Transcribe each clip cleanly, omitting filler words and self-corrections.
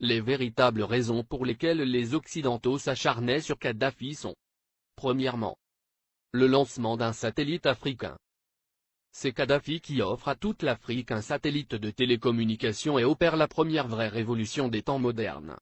Les véritables raisons pour lesquelles les Occidentaux s'acharnaient sur Kadhafi sont: premièrement, le lancement d'un satellite africain. C'est Kadhafi qui offre à toute l'Afrique un satellite de télécommunication et opère la première vraie révolution des temps modernes.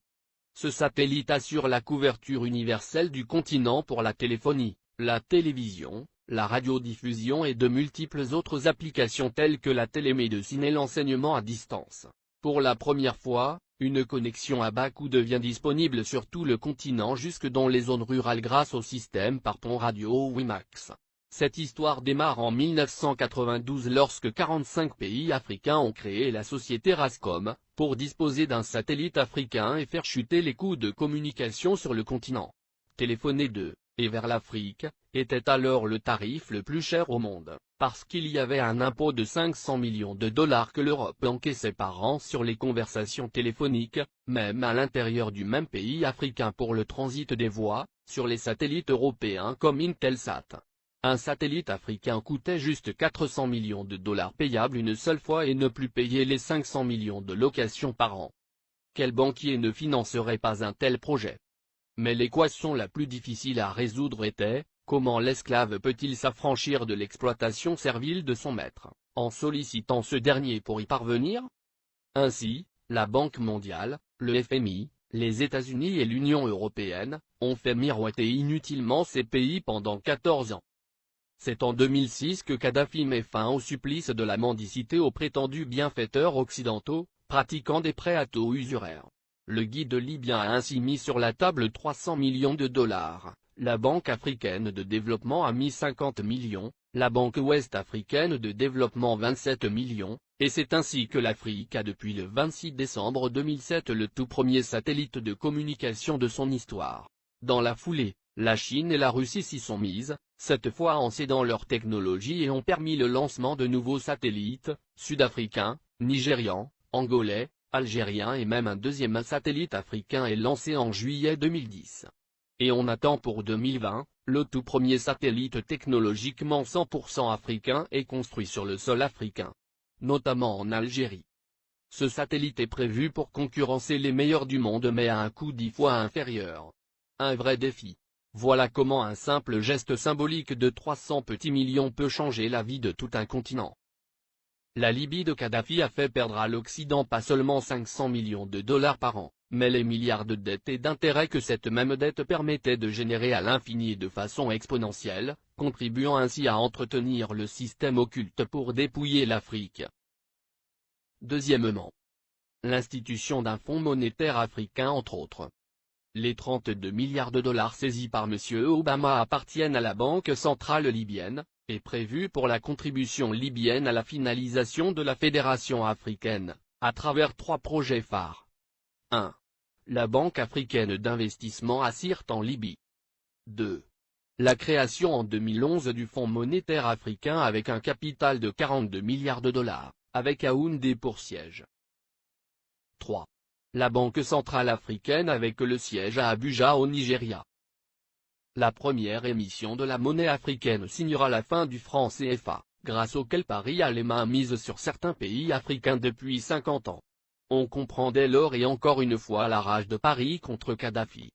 Ce satellite assure la couverture universelle du continent pour la téléphonie, la télévision, la radiodiffusion et de multiples autres applications telles que la télémédecine et l'enseignement à distance. Pour la première fois, une connexion à bas coût devient disponible sur tout le continent jusque dans les zones rurales grâce au système par pont radio WiMAX. Cette histoire démarre en 1992 lorsque 45 pays africains ont créé la société Rascom, pour disposer d'un satellite africain et faire chuter les coûts de communication sur le continent. Téléphoner de et vers l'Afrique était alors le tarif le plus cher au monde, parce qu'il y avait un impôt de 500 millions de dollars que l'Europe encaissait par an sur les conversations téléphoniques, même à l'intérieur du même pays africain pour le transit des voix, sur les satellites européens comme Intelsat. Un satellite africain coûtait juste 400 millions de dollars payables une seule fois et ne plus payer les 500 millions de locations par an. Quel banquier ne financerait pas un tel projet? Mais l'équation la plus difficile à résoudre était: comment l'esclave peut-il s'affranchir de l'exploitation servile de son maître, en sollicitant ce dernier pour y parvenir? Ainsi, la Banque mondiale, le FMI, les États-Unis et l'Union européenne, ont fait miroiter inutilement ces pays pendant 14 ans. C'est en 2006 que Kadhafi met fin au supplice de la mendicité aux prétendus bienfaiteurs occidentaux, pratiquant des prêts à taux usuraires. Le guide libyen a ainsi mis sur la table 300 millions de dollars, la Banque africaine de développement a mis 50 millions, la Banque ouest-africaine de développement 27 millions, et c'est ainsi que l'Afrique a depuis le 26 décembre 2007 le tout premier satellite de communication de son histoire. Dans la foulée, la Chine et la Russie s'y sont mises, cette fois en cédant leur technologie et ont permis le lancement de nouveaux satellites, sud-africains, nigérians, angolais, algériens et même un deuxième satellite africain est lancé en juillet 2010. Et on attend pour 2020, le tout premier satellite technologiquement 100% africain est construit sur le sol africain, notamment en Algérie. Ce satellite est prévu pour concurrencer les meilleurs du monde mais à un coût 10 fois inférieur. Un vrai défi. Voilà comment un simple geste symbolique de 300 petits millions peut changer la vie de tout un continent. La Libye de Kadhafi a fait perdre à l'Occident pas seulement 500 millions de dollars par an, mais les milliards de dettes et d'intérêts que cette même dette permettait de générer à l'infini et de façon exponentielle, contribuant ainsi à entretenir le système occulte pour dépouiller l'Afrique. Deuxièmement, l'institution d'un fonds monétaire africain entre autres. Les 32 milliards de dollars saisis par M. Obama appartiennent à la Banque centrale libyenne, et prévus pour la contribution libyenne à la finalisation de la Fédération africaine, à travers 3 projets phares. 1. La Banque africaine d'investissement à Sirte en Libye. 2. La création en 2011 du Fonds monétaire africain avec un capital de 42 milliards de dollars, avec Yaoundé pour siège. 3. La Banque centrale africaine avec le siège à Abuja au Nigeria. La première émission de la monnaie africaine signera la fin du franc CFA, grâce auquel Paris a les mains mises sur certains pays africains depuis 50 ans. On comprend dès lors et encore une fois la rage de Paris contre Kadhafi.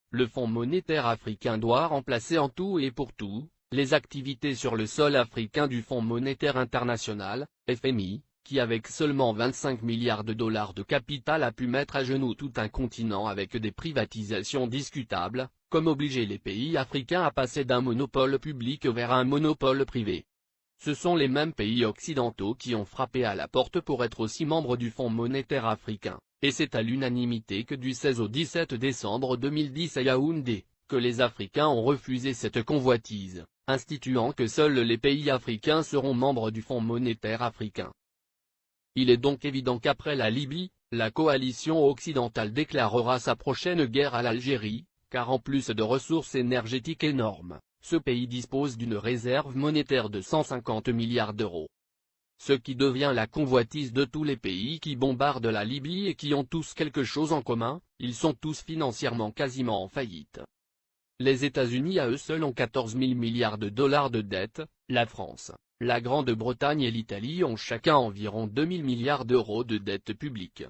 Le Fonds monétaire africain doit remplacer en tout et pour tout, les activités sur le sol africain du Fonds monétaire international, FMI, qui avec seulement 25 milliards de dollars de capital a pu mettre à genoux tout un continent avec des privatisations discutables, comme obliger les pays africains à passer d'un monopole public vers un monopole privé. Ce sont les mêmes pays occidentaux qui ont frappé à la porte pour être aussi membres du Fonds monétaire africain, et c'est à l'unanimité que du 16 au 17 décembre 2010 à Yaoundé, que les Africains ont refusé cette convoitise, instituant que seuls les pays africains seront membres du Fonds monétaire africain. Il est donc évident qu'après la Libye, la coalition occidentale déclarera sa prochaine guerre à l'Algérie, car en plus de ressources énergétiques énormes, ce pays dispose d'une réserve monétaire de 150 milliards d'euros. Ce qui devient la convoitise de tous les pays qui bombardent la Libye et qui ont tous quelque chose en commun, ils sont tous financièrement quasiment en faillite. Les États-Unis à eux seuls ont 14 000 milliards de dollars de dette, la France, la Grande-Bretagne et l'Italie ont chacun environ 2 000 milliards d'euros de dette publique.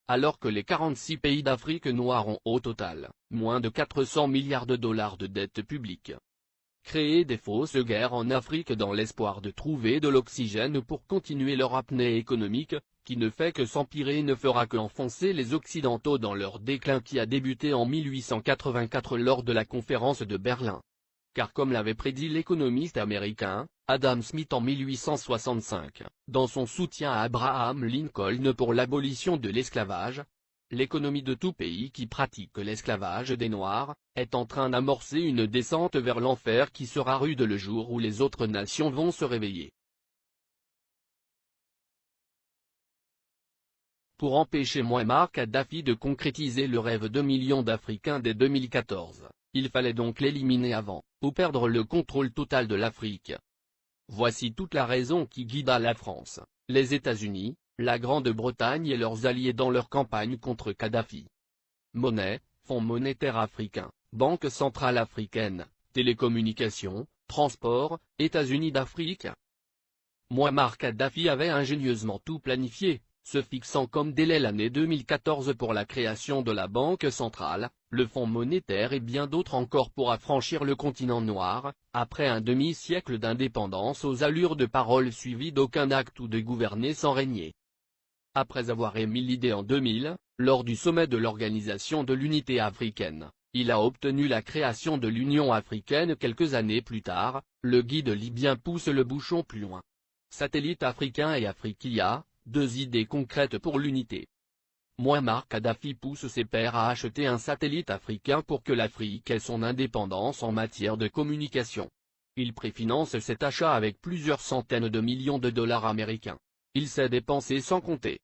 alors que les 46 pays d'Afrique noire ont au total moins de 400 milliards de dollars de dette publique. Créer des fausses guerres en Afrique dans l'espoir de trouver de l'oxygène pour continuer leur apnée économique, qui ne fait que s'empirer, ne fera qu'enfoncer les Occidentaux dans leur déclin qui a débuté en 1884 lors de la conférence de Berlin. Car comme l'avait prédit l'économiste américain, Adam Smith en 1865, dans son soutien à Abraham Lincoln pour l'abolition de l'esclavage, l'économie de tout pays qui pratique l'esclavage des Noirs est en train d'amorcer une descente vers l'enfer qui sera rude le jour où les autres nations vont se réveiller. Pour empêcher Mouammar Kadhafi de concrétiser le rêve de millions d'Africains dès 2014, il fallait donc l'éliminer avant, ou perdre le contrôle total de l'Afrique. Voici toute la raison qui guida la France, les États-Unis, la Grande-Bretagne et leurs alliés dans leur campagne contre Kadhafi. Monnaie, Fonds monétaire africain, Banque centrale africaine, télécommunications, transport, États-Unis d'Afrique. Mouammar Kadhafi avait ingénieusement tout planifié, se fixant comme délai l'année 2014 pour la création de la Banque centrale, le Fonds monétaire et bien d'autres encore pour affranchir le continent noir, après un demi-siècle d'indépendance aux allures de paroles suivies d'aucun acte ou de gouverner sans régner. Après avoir émis l'idée en 2000, lors du sommet de l'Organisation de l'Unité africaine, il a obtenu la création de l'Union africaine quelques années plus tard. Le guide libyen pousse le bouchon plus loin. Satellite africain et Afriquia, deux idées concrètes pour l'unité. Mouammar Kadhafi pousse ses pairs à acheter un satellite africain pour que l'Afrique ait son indépendance en matière de communication. Il préfinance cet achat avec plusieurs centaines de millions de dollars américains. Il s'est dépensé sans compter.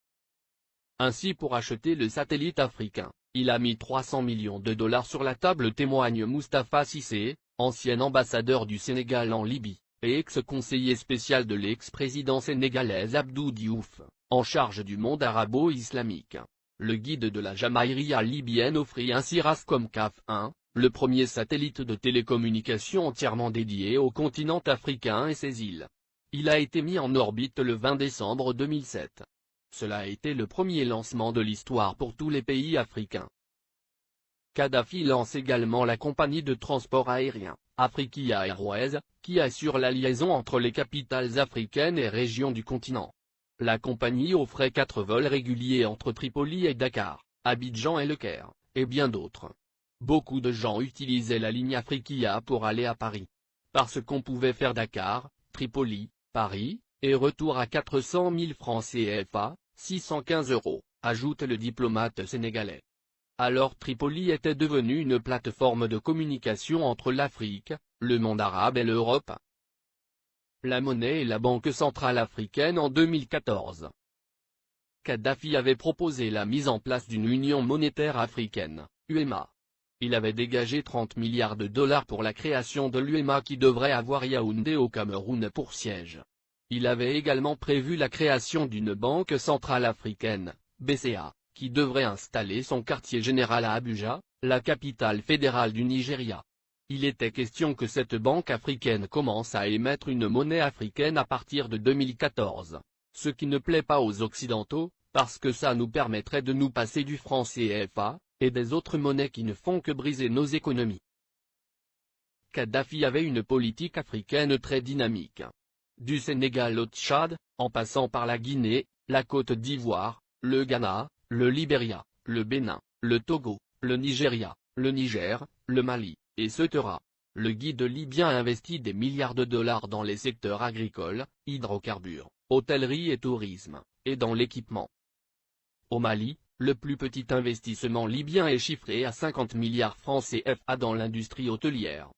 Ainsi, pour acheter le satellite africain, il a mis 300 millions de dollars sur la table, témoigne Moustapha Cissé, ancien ambassadeur du Sénégal en Libye, et ex-conseiller spécial de l'ex-président sénégalais Abdou Diouf, en charge du monde arabo-islamique. Le guide de la Jamaïria libyenne offrit ainsi Rascomcaf 1, le premier satellite de télécommunication entièrement dédié au continent africain et ses îles. Il a été mis en orbite le 20 décembre 2007. Cela a été le premier lancement de l'histoire pour tous les pays africains. Kadhafi lance également la compagnie de transport aérien, Afriquia Airways, qui assure la liaison entre les capitales africaines et régions du continent. La compagnie offrait 4 vols réguliers entre Tripoli et Dakar, Abidjan et Le Caire, et bien d'autres. Beaucoup de gens utilisaient la ligne Afriquia pour aller à Paris. Parce qu'on pouvait faire Dakar, Tripoli, Paris, et retour à 400 000 francs CFA, 615 €, ajoute le diplomate sénégalais. Alors Tripoli était devenue une plateforme de communication entre l'Afrique, le monde arabe et l'Europe. La monnaie et la Banque centrale africaine en 2014. Kadhafi avait proposé la mise en place d'une union monétaire africaine, UEMA. Il avait dégagé 30 milliards de dollars pour la création de l'UEMA qui devrait avoir Yaoundé au Cameroun pour siège. Il avait également prévu la création d'une Banque centrale africaine, BCA, qui devrait installer son quartier général à Abuja, la capitale fédérale du Nigeria. Il était question que cette banque africaine commence à émettre une monnaie africaine à partir de 2014, ce qui ne plaît pas aux Occidentaux, parce que ça nous permettrait de nous passer du franc CFA, et des autres monnaies qui ne font que briser nos économies. Kadhafi avait une politique africaine très dynamique. Du Sénégal au Tchad, en passant par la Guinée, la Côte d'Ivoire, le Ghana, le Libéria, le Bénin, le Togo, le Nigeria, le Niger, le Mali, etc. Le guide libyen investit des milliards de dollars dans les secteurs agricoles, hydrocarbures, hôtellerie et tourisme, et dans l'équipement. Au Mali, le plus petit investissement libyen est chiffré à 50 milliards francs CFA dans l'industrie hôtelière.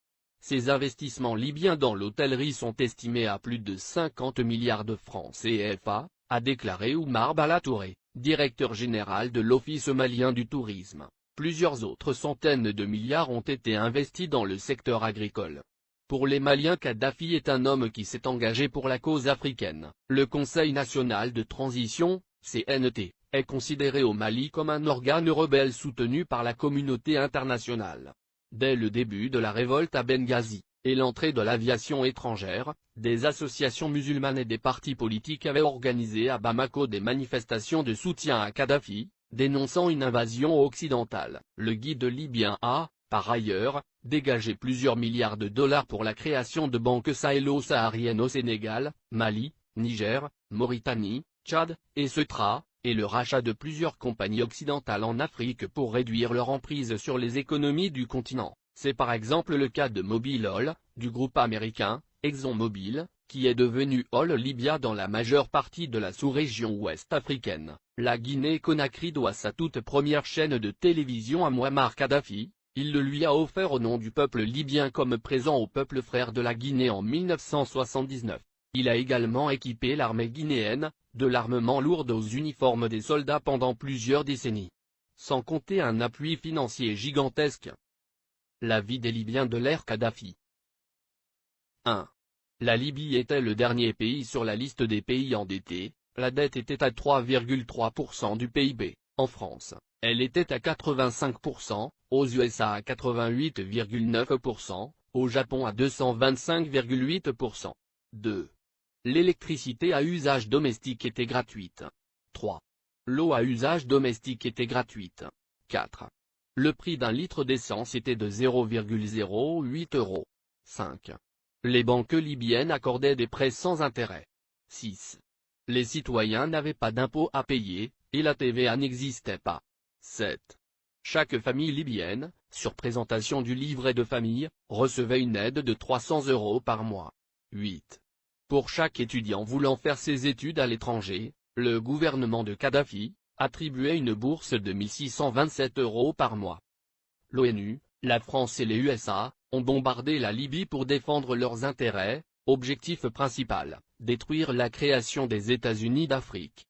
Ces investissements libyens dans l'hôtellerie sont estimés à plus de 50 milliards de francs CFA, a déclaré Oumar Bala Touré, directeur général de l'Office malien du tourisme. Plusieurs autres centaines de milliards ont été investis dans le secteur agricole. Pour les Maliens, Kadhafi est un homme qui s'est engagé pour la cause africaine. Le Conseil national de transition, CNT, est considéré au Mali comme un organe rebelle soutenu par la communauté internationale. Dès le début de la révolte à Benghazi, et l'entrée de l'aviation étrangère, des associations musulmanes et des partis politiques avaient organisé à Bamako des manifestations de soutien à Kadhafi, dénonçant une invasion occidentale. Le guide libyen a, par ailleurs, dégagé plusieurs milliards de dollars pour la création de banques sahélo-sahariennes au Sénégal, Mali, Niger, Mauritanie, Tchad, et Ceuta, et le rachat de plusieurs compagnies occidentales en Afrique pour réduire leur emprise sur les économies du continent. C'est par exemple le cas de Mobil Oil, du groupe américain, ExxonMobil, qui est devenu Oil Libya dans la majeure partie de la sous-région ouest africaine. La Guinée-Conakry doit sa toute première chaîne de télévision à Mouammar Kadhafi. Il le lui a offert au nom du peuple libyen comme présent au peuple frère de la Guinée en 1979. Il a également équipé l'armée guinéenne, de l'armement lourd aux uniformes des soldats pendant plusieurs décennies. Sans compter un appui financier gigantesque. La vie des Libyens de l'ère Kadhafi. 1. La Libye était le dernier pays sur la liste des pays endettés, la dette était à 3,3% du PIB, en France. Elle était à 85%, aux USA à 88,9%, au Japon à 225,8%. 2. L'électricité à usage domestique était gratuite. 3. L'eau à usage domestique était gratuite. 4. Le prix d'un litre d'essence était de 0,08 €. 5. Les banques libyennes accordaient des prêts sans intérêt. 6. Les citoyens n'avaient pas d'impôts à payer, et la TVA n'existait pas. 7. Chaque famille libyenne, sur présentation du livret de famille, recevait une aide de 300 € par mois. 8. Pour chaque étudiant voulant faire ses études à l'étranger, le gouvernement de Kadhafi attribuait une bourse de 1627 € par mois. L'ONU, la France et les USA ont bombardé la Libye pour défendre leurs intérêts, objectif principal, détruire la création des États-Unis d'Afrique.